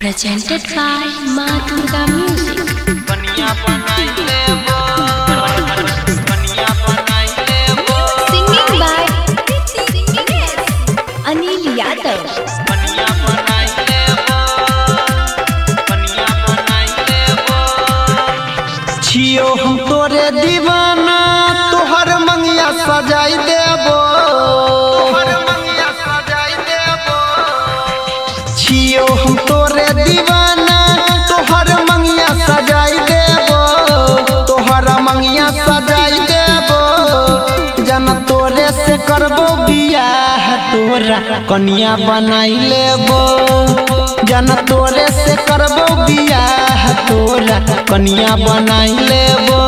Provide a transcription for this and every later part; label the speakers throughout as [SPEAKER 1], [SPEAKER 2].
[SPEAKER 1] Presented by Madhuga Music. Singing by Anil Yadav.
[SPEAKER 2] छियो हम तोरे दीवाना तोहर मंगिया सजाई देबो छियो हम तोरे दीवाना तोहर मंगिया सजाई देबो तोहर मंगिया सजाई देबो जन तोरे से करबो बियाह तोरा कन्या बनाई लेबो जन तोरे से करबो बियाह तोरा कन्या बनाई लेबो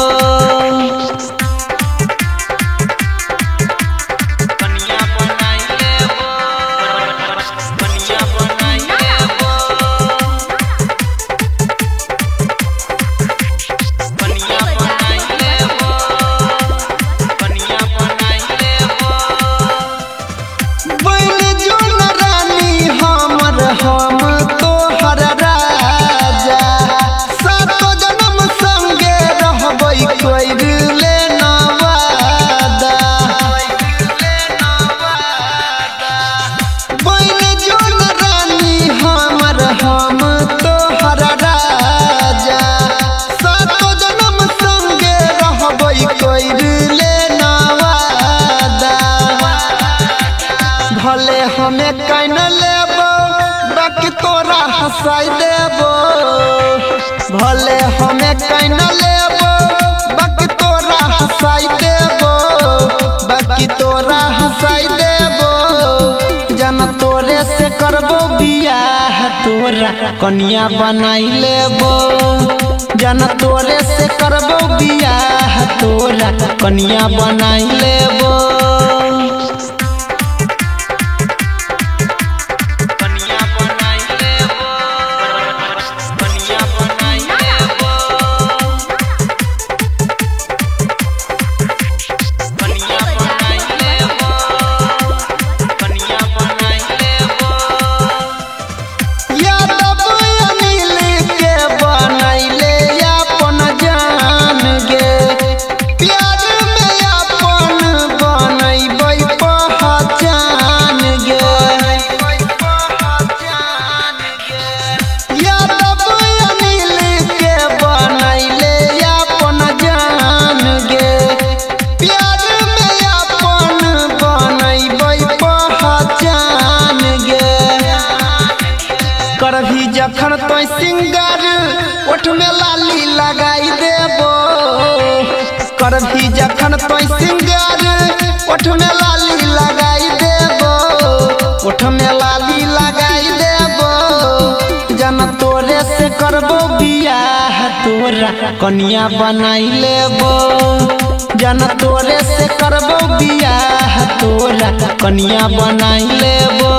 [SPEAKER 2] हम तोहर राजा सातो जन्म संगे रहबै कोई ले नवादा बन जोन रानी हमर हम तोहर राजा सातो जन्म संगे रहबै कोई ले नवादा भले हमें कैन लेबो बाकी तोरा हंसाई देबो भले हमें कैन लेबो बाकी तोरा हंसाई देबो बाकी तोरा हंसाई देबो जन तोरे से करबो बियाह तोरा कन्या बनाई लेबो जन तोरे से करबो बियाह तोरा कन्या बनाई लेबो करभी जखन तो सिंगर ओठ में लाली लगाई देबो करभी जखन तो सिंगर ओठ में लाली लगाई देबो ओठ में लाली लगाई देबो जन तोरे से करबो बियाह तोरा कन्या बनाई लेबो जन तोरे से करबो बियाह तोरा कन्या बनाई लेबो।